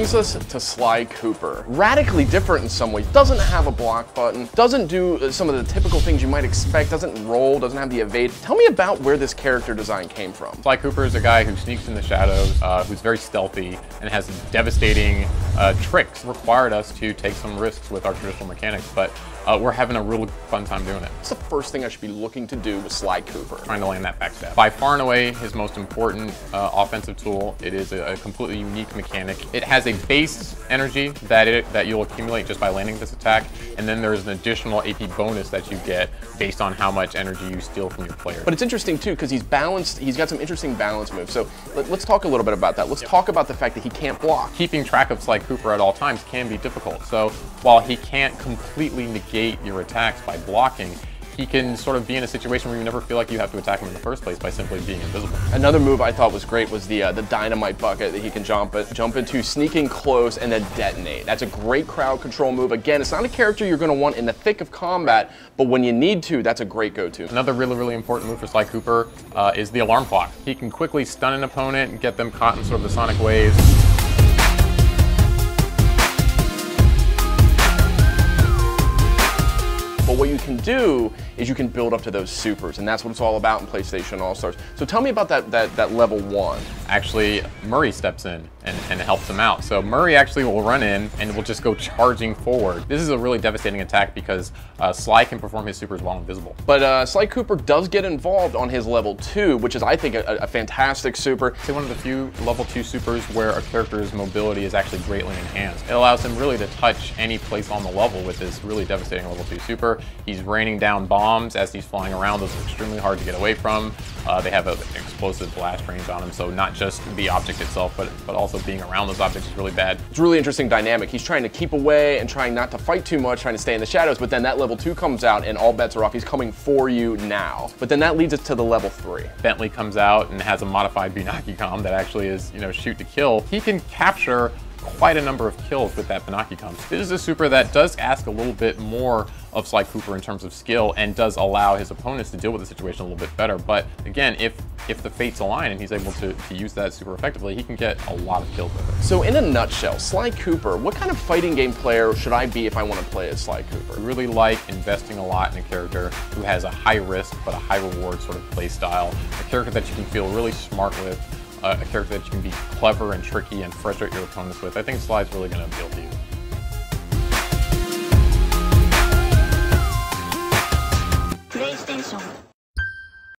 brings us to Sly Cooper. Radically different in some ways. Doesn't have a block button, doesn't do some of the typical things you might expect, doesn't roll, doesn't have the evade. Tell me about where this character design came from. Sly Cooper is a guy who sneaks in the shadows, who's very stealthy, and has devastating tricks. Required us to take some risks with our traditional mechanics, but we're having a real fun time doing it. What's the first thing I should be looking to do with Sly Cooper? Trying to land that backstab. By far and away his most important offensive tool. It is a completely unique mechanic. It has a base energy that you'll accumulate just by landing this attack, and then there's an additional AP bonus that you get based on how much energy you steal from your player. But it's interesting too, because he's balanced, he's got some interesting balance moves. So let's talk a little bit about that. Let's talk about the fact that he can't block. Keeping track of Sly Cooper at all times can be difficult. So while he can't completely negate your attacks by blocking, he can sort of be in a situation where you never feel like you have to attack him in the first place by simply being invisible. Another move I thought was great was the dynamite bucket that he can jump into, sneaking close, and then detonate. That's a great crowd control move. Again, it's not a character you're going to want in the thick of combat, but when you need to, that's a great go-to. Another really important move for Sly Cooper is the alarm clock. He can quickly stun an opponent and get them caught in sort of the sonic waves. But what you can do is you can build up to those supers, and that's what it's all about in PlayStation All-Stars. So tell me about that level 1. Actually, Murray steps in and helps him out. So Murray actually will run in and will just go charging forward. This is a really devastating attack because Sly can perform his supers while invisible. But Sly Cooper does get involved on his level 2, which is, I think, a fantastic super. It's one of the few level 2 supers where a character's mobility is actually greatly enhanced. It allows him really to touch any place on the level with this really devastating level 2 super. He's raining down bombs as he's flying around. Those are extremely hard to get away from. They have an explosive blast range on them, so not just the object itself, but also being around those objects is really bad. It's a really interesting dynamic. He's trying to keep away and trying not to fight too much, trying to stay in the shadows, but then that level 2 comes out and all bets are off. He's coming for you now. But then that leads us to the level 3. Bentley comes out and has a modified Bunaki comb that actually is, shoot to kill. He can capture quite a number of kills with that Bunaki comb. This is a super that does ask a little bit more of Sly Cooper in terms of skill and does allow his opponents to deal with the situation a little bit better. But again, if the fates align and he's able to use that super effectively, he can get a lot of kills with it. So in a nutshell, Sly Cooper, what kind of fighting game player should I be if I want to play as Sly Cooper? I really like investing a lot in a character who has a high risk but a high reward sort of play style, a character that you can feel really smart with, a character that you can be clever and tricky and frustrate your opponents with. I think Sly's really going to appeal to you.